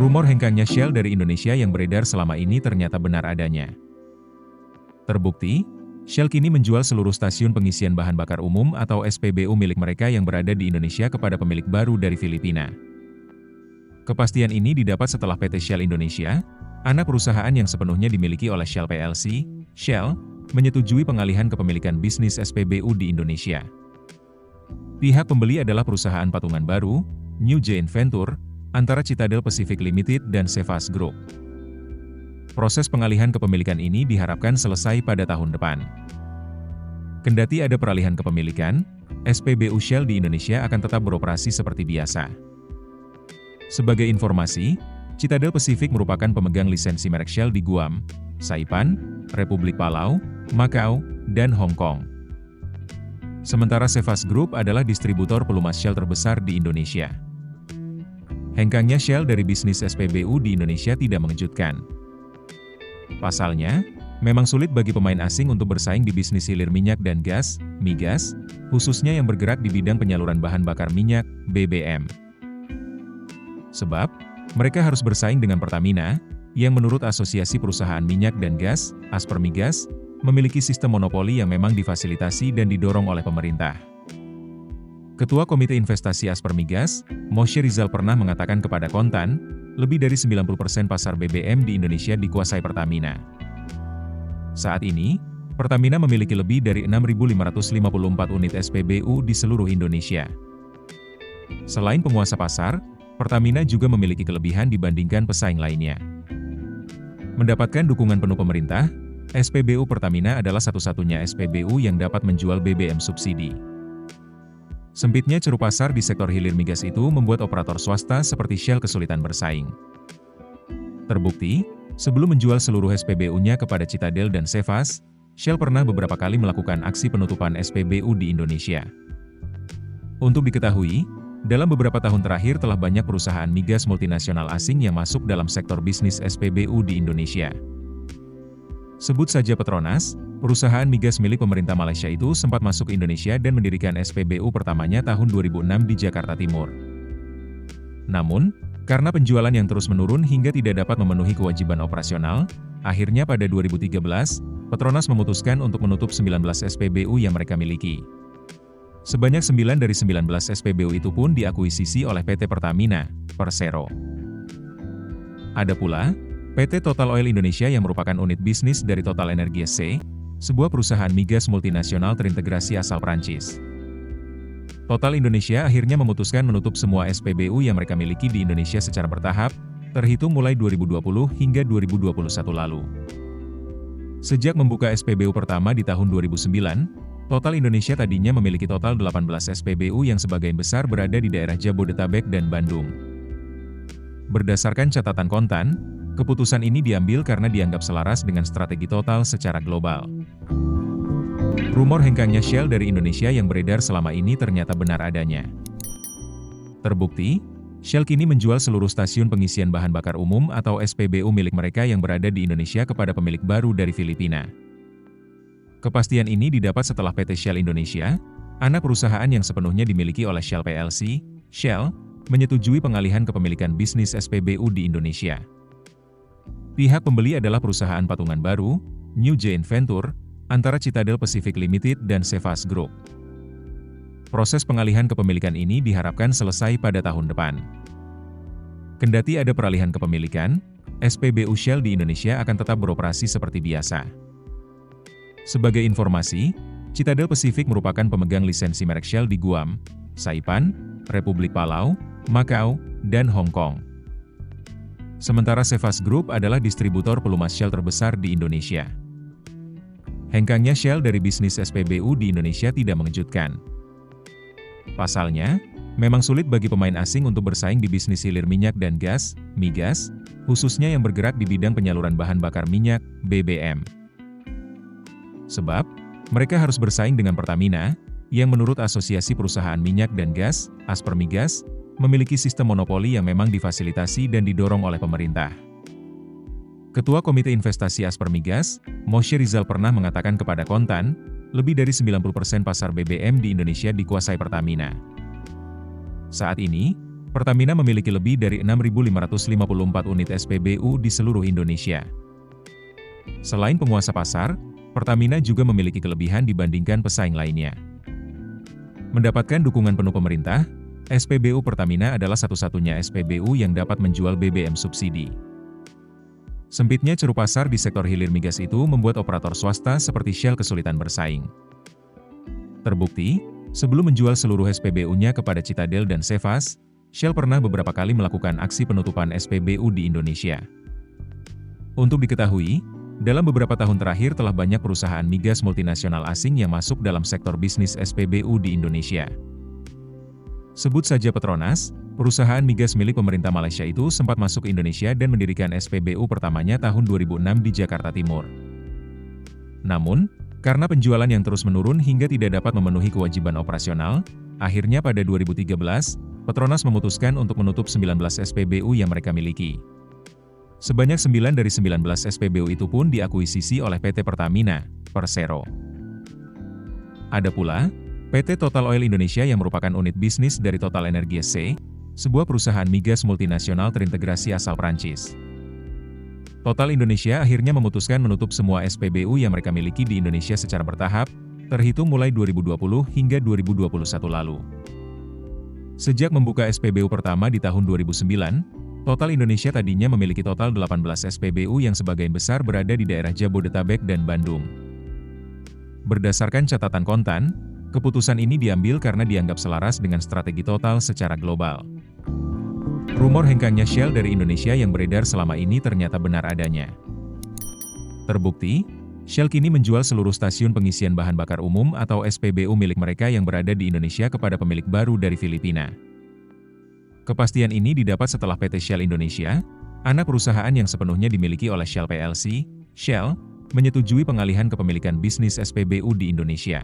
Rumor hengkangnya Shell dari Indonesia yang beredar selama ini ternyata benar adanya. Terbukti, Shell kini menjual seluruh stasiun pengisian bahan bakar umum atau SPBU milik mereka yang berada di Indonesia kepada pemilik baru dari Filipina. Kepastian ini didapat setelah PT Shell Indonesia, anak perusahaan yang sepenuhnya dimiliki oleh Shell PLC, Shell, menyetujui pengalihan kepemilikan bisnis SPBU di Indonesia. Pihak pembeli adalah perusahaan patungan baru, New Giant Venture, antara Citadel Pacific Limited dan Cefas Group. Proses pengalihan kepemilikan ini diharapkan selesai pada tahun depan. Kendati ada peralihan kepemilikan, SPBU Shell di Indonesia akan tetap beroperasi seperti biasa. Sebagai informasi, Citadel Pacific merupakan pemegang lisensi merek Shell di Guam, Saipan, Republik Palau, Makau, dan Hong Kong. Sementara Cefas Group adalah distributor pelumas Shell terbesar di Indonesia. Hengkangnya Shell dari bisnis SPBU di Indonesia tidak mengejutkan. Pasalnya, memang sulit bagi pemain asing untuk bersaing di bisnis hilir minyak dan gas, migas, khususnya yang bergerak di bidang penyaluran bahan bakar minyak, BBM. Sebab, mereka harus bersaing dengan Pertamina, yang menurut Asosiasi Perusahaan Minyak dan Gas, Aspermigas, memiliki sistem monopoli yang memang difasilitasi dan didorong oleh pemerintah. Ketua Komite Investasi Aspermigas, Moshe Rizal pernah mengatakan kepada Kontan, lebih dari 90% pasar BBM di Indonesia dikuasai Pertamina. Saat ini, Pertamina memiliki lebih dari 6.554 unit SPBU di seluruh Indonesia. Selain penguasa pasar, Pertamina juga memiliki kelebihan dibandingkan pesaing lainnya. Mendapatkan dukungan penuh pemerintah, SPBU Pertamina adalah satu-satunya SPBU yang dapat menjual BBM subsidi. Sempitnya ceruk pasar di sektor hilir migas itu membuat operator swasta seperti Shell kesulitan bersaing. Terbukti, sebelum menjual seluruh SPBU-nya kepada Citadel dan Cefas, Shell pernah beberapa kali melakukan aksi penutupan SPBU di Indonesia. Untuk diketahui, dalam beberapa tahun terakhir telah banyak perusahaan migas multinasional asing yang masuk dalam sektor bisnis SPBU di Indonesia. Sebut saja Petronas, perusahaan migas milik pemerintah Malaysia itu sempat masuk Indonesia dan mendirikan SPBU pertamanya tahun 2006 di Jakarta Timur. Namun, karena penjualan yang terus menurun hingga tidak dapat memenuhi kewajiban operasional, akhirnya pada 2013, Petronas memutuskan untuk menutup 19 SPBU yang mereka miliki. Sebanyak 9 dari 19 SPBU itu pun diakuisisi oleh PT Pertamina, Persero. Ada pula, PT Total Oil Indonesia yang merupakan unit bisnis dari Total Energy SC, sebuah perusahaan migas multinasional terintegrasi asal Prancis. Total Indonesia akhirnya memutuskan menutup semua SPBU yang mereka miliki di Indonesia secara bertahap, terhitung mulai 2020 hingga 2021 lalu. Sejak membuka SPBU pertama di tahun 2009, Total Indonesia tadinya memiliki total 18 SPBU yang sebagian besar berada di daerah Jabodetabek dan Bandung. Berdasarkan catatan Kontan, keputusan ini diambil karena dianggap selaras dengan strategi Total secara global. Rumor hengkangnya Shell dari Indonesia yang beredar selama ini ternyata benar adanya. Terbukti, Shell kini menjual seluruh stasiun pengisian bahan bakar umum atau SPBU milik mereka yang berada di Indonesia kepada pemilik baru dari Filipina. Kepastian ini didapat setelah PT Shell Indonesia, anak perusahaan yang sepenuhnya dimiliki oleh Shell PLC, Shell, menyetujui pengalihan kepemilikan bisnis SPBU di Indonesia. Pihak pembeli adalah perusahaan patungan baru, New Giant Venture, antara Citadel Pacific Limited dan Cefas Group. Proses pengalihan kepemilikan ini diharapkan selesai pada tahun depan. Kendati ada peralihan kepemilikan, SPBU Shell di Indonesia akan tetap beroperasi seperti biasa. Sebagai informasi, Citadel Pacific merupakan pemegang lisensi merek Shell di Guam, Saipan, Republik Palau, Makau, dan Hong Kong. Sementara Cefas Group adalah distributor pelumas Shell terbesar di Indonesia. Hengkangnya Shell dari bisnis SPBU di Indonesia tidak mengejutkan. Pasalnya, memang sulit bagi pemain asing untuk bersaing di bisnis hilir minyak dan gas, migas, khususnya yang bergerak di bidang penyaluran bahan bakar minyak, BBM. Sebab, mereka harus bersaing dengan Pertamina, yang menurut Asosiasi Perusahaan Minyak dan Gas, Aspermigas, memiliki sistem monopoli yang memang difasilitasi dan didorong oleh pemerintah. Ketua Komite Investasi Aspermigas, Moshe Rizal pernah mengatakan kepada Kontan, lebih dari 90% pasar BBM di Indonesia dikuasai Pertamina. Saat ini, Pertamina memiliki lebih dari 6.554 unit SPBU di seluruh Indonesia. Selain penguasa pasar, Pertamina juga memiliki kelebihan dibandingkan pesaing lainnya. Mendapatkan dukungan penuh pemerintah, SPBU Pertamina adalah satu-satunya SPBU yang dapat menjual BBM subsidi. Sempitnya ceruk pasar di sektor hilir migas itu membuat operator swasta seperti Shell kesulitan bersaing. Terbukti, sebelum menjual seluruh SPBU-nya kepada Citadel dan Sevas, Shell pernah beberapa kali melakukan aksi penutupan SPBU di Indonesia. Untuk diketahui, dalam beberapa tahun terakhir telah banyak perusahaan migas multinasional asing yang masuk dalam sektor bisnis SPBU di Indonesia. Sebut saja Petronas, perusahaan migas milik pemerintah Malaysia itu sempat masuk Indonesia dan mendirikan SPBU pertamanya tahun 2006 di Jakarta Timur. Namun, karena penjualan yang terus menurun hingga tidak dapat memenuhi kewajiban operasional, akhirnya pada 2013, Petronas memutuskan untuk menutup 19 SPBU yang mereka miliki. Sebanyak 9 dari 19 SPBU itu pun diakuisisi oleh PT Pertamina, Persero. Ada pula, PT Total Oil Indonesia yang merupakan unit bisnis dari Total Energies C, sebuah perusahaan migas multinasional terintegrasi asal Prancis. Total Indonesia akhirnya memutuskan menutup semua SPBU yang mereka miliki di Indonesia secara bertahap, terhitung mulai 2020 hingga 2021 lalu. Sejak membuka SPBU pertama di tahun 2009, Total Indonesia tadinya memiliki total 18 SPBU yang sebagian besar berada di daerah Jabodetabek dan Bandung. Berdasarkan catatan kontan, keputusan ini diambil karena dianggap selaras dengan strategi Total secara global. Rumor hengkangnya Shell dari Indonesia yang beredar selama ini ternyata benar adanya. Terbukti, Shell kini menjual seluruh stasiun pengisian bahan bakar umum atau SPBU milik mereka yang berada di Indonesia kepada pemilik baru dari Filipina. Kepastian ini didapat setelah PT Shell Indonesia, anak perusahaan yang sepenuhnya dimiliki oleh Shell PLC, Shell, menyetujui pengalihan kepemilikan bisnis SPBU di Indonesia.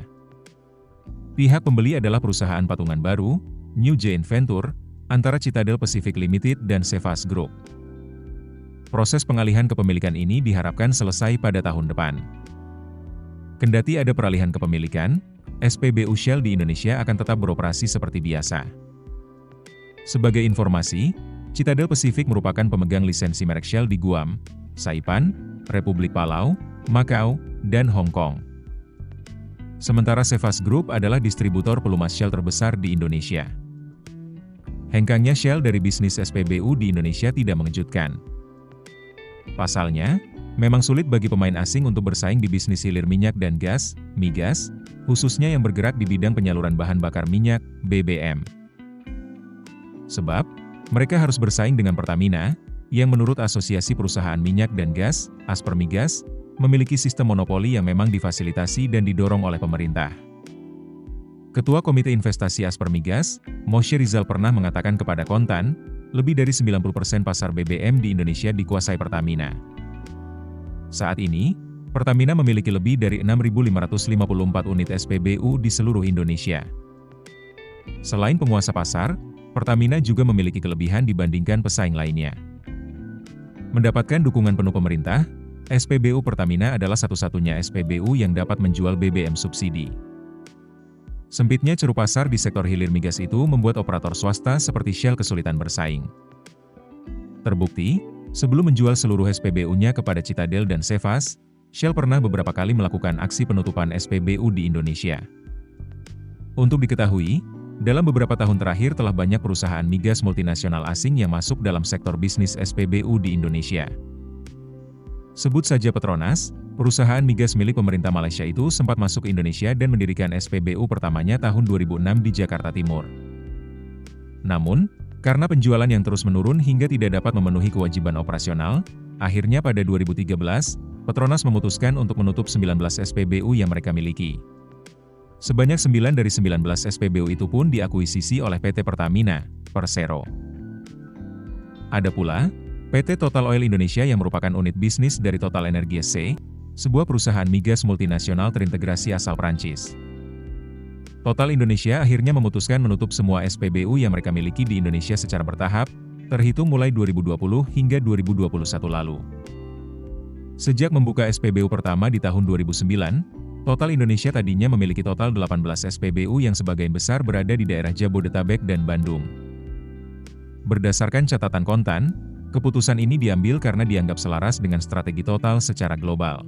Pihak pembeli adalah perusahaan patungan baru, New Giant Venture, antara Citadel Pacific Limited dan Sevas Group. Proses pengalihan kepemilikan ini diharapkan selesai pada tahun depan. Kendati ada peralihan kepemilikan, SPBU Shell di Indonesia akan tetap beroperasi seperti biasa. Sebagai informasi, Citadel Pacific merupakan pemegang lisensi merek Shell di Guam, Saipan, Republik Palau, Makau, dan Hong Kong. Sementara Sevas Group adalah distributor pelumas Shell terbesar di Indonesia. Hengkangnya Shell dari bisnis SPBU di Indonesia tidak mengejutkan. Pasalnya, memang sulit bagi pemain asing untuk bersaing di bisnis hilir minyak dan gas, migas, khususnya yang bergerak di bidang penyaluran bahan bakar minyak, BBM. Sebab, mereka harus bersaing dengan Pertamina, yang menurut Asosiasi Perusahaan Minyak dan Gas, Aspermigas, memiliki sistem monopoli yang memang difasilitasi dan didorong oleh pemerintah. Ketua Komite Investasi Aspermigas, Moshe Rizal pernah mengatakan kepada Kontan, lebih dari 90% pasar BBM di Indonesia dikuasai Pertamina. Saat ini, Pertamina memiliki lebih dari 6.554 unit SPBU di seluruh Indonesia. Selain penguasa pasar, Pertamina juga memiliki kelebihan dibandingkan pesaing lainnya. Mendapatkan dukungan penuh pemerintah, SPBU Pertamina adalah satu-satunya SPBU yang dapat menjual BBM subsidi. Sempitnya ceruk pasar di sektor hilir migas itu membuat operator swasta seperti Shell kesulitan bersaing. Terbukti, sebelum menjual seluruh SPBU-nya kepada Citadel dan Sevas, Shell pernah beberapa kali melakukan aksi penutupan SPBU di Indonesia. Untuk diketahui, dalam beberapa tahun terakhir telah banyak perusahaan migas multinasional asing yang masuk dalam sektor bisnis SPBU di Indonesia. Sebut saja Petronas, perusahaan migas milik pemerintah Malaysia itu sempat masuk Indonesia dan mendirikan SPBU pertamanya tahun 2006 di Jakarta Timur. Namun, karena penjualan yang terus menurun hingga tidak dapat memenuhi kewajiban operasional, akhirnya pada 2013, Petronas memutuskan untuk menutup 19 SPBU yang mereka miliki. Sebanyak 9 dari 19 SPBU itu pun diakuisisi oleh PT Pertamina, Persero. Ada pula, PT Total Oil Indonesia yang merupakan unit bisnis dari Total Energies C, sebuah perusahaan migas multinasional terintegrasi asal Prancis. Total Indonesia akhirnya memutuskan menutup semua SPBU yang mereka miliki di Indonesia secara bertahap, terhitung mulai 2020 hingga 2021 lalu. Sejak membuka SPBU pertama di tahun 2009, Total Indonesia tadinya memiliki total 18 SPBU yang sebagian besar berada di daerah Jabodetabek dan Bandung. Berdasarkan catatan Kontan, keputusan ini diambil karena dianggap selaras dengan strategi total secara global.